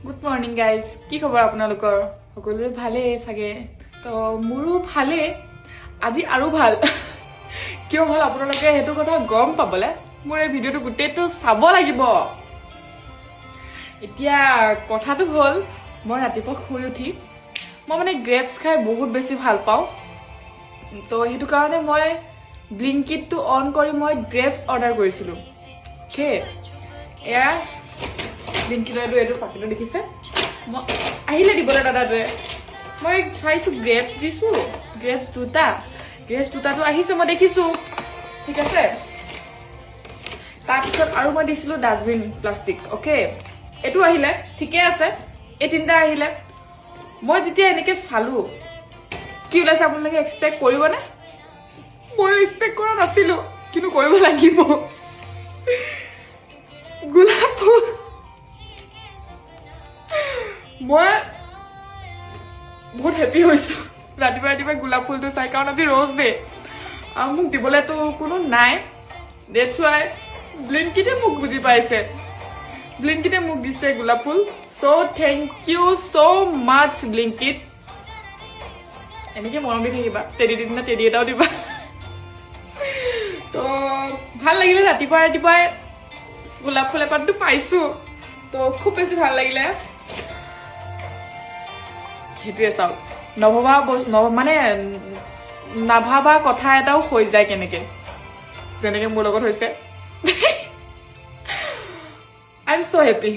Good morning guys, কি খবৰ আপোনালোকৰ? সকলোৰে ভালেই চাগে। তো মোৰো ভালেই, আজি আৰু ভাল। কিয় ভাল আপোনালোকে সেইটো কথা গম পাবলৈ মোৰ এই ভিডিঅ'টো গোটেইটো চাব লাগিব। এতিয়া কথাটো হ'ল, মই ৰাতিপুৱা শুই উঠি মই মানে গ্ৰেপছ খাই বহুত বেছি ভাল পাওঁ। তো সেইটো কাৰণে মই ব্লিংকিটটো অন কৰি মই গ্ৰেপছ অৰ্ডাৰ কৰিছিলোঁ। অ'কে, এয়া ব্লিংকিটৰ এইটো পাকেটটো দেখিছে, মই আহিলে দিবলৈ দাদাটোৱে। মই চাইছোঁ গ্ৰেপছ দিছোঁ, গ্ৰেপছ দুটাটো আহিছে মই দেখিছোঁ, ঠিক আছে। তাৰপিছত আৰু মই দিছিলোঁ ডাষ্টবিন প্লাষ্টিক। অ'কে, এইটো আহিলে, ঠিকে আছে। এই তিনিটা আহিলে। মই যেতিয়া এনেকৈ চালোঁ কি ওলাইছে আপোনালোকে এক্সপেক্ট কৰিবনে? ময়ো এক্সপেক্ট কৰা নাছিলোঁ, কিন্তু কৰিব লাগিব। গোলাপ ফুল। মই বহুত হেপী হৈছোঁ ৰাতিপুৱা ৰাতিপুৱা গোলাপ ফুলটো চাই, কাৰণ আজি ৰ'জ ডে আৰু মোক দিবলৈতো কোনো নাই। ডেটছ ৱাই ব্লিংকিটে মোক বুজি পাইছে, ব্লিংকিটে মোক দিছে গোলাপ ফুল। চ' থেংক ইউ চ' মাছ ব্লিংকিট। এনেকৈ মৰম দি থাকিবা, টেডি দিনা টেডি এটাও দিবা। তো ভাল লাগিলে ৰাতিপুৱাই ৰাতিপুৱাই গোলাপ ফুল এপাতটো পাইছোঁ, তো খুব বেছি ভাল লাগিলে। সেইটোৱে চাওক, মানে নাভাবা কথা এটাও হৈ যায় কেনেকে, যেনেকে মোৰ লগত হৈছে। I am so' happy.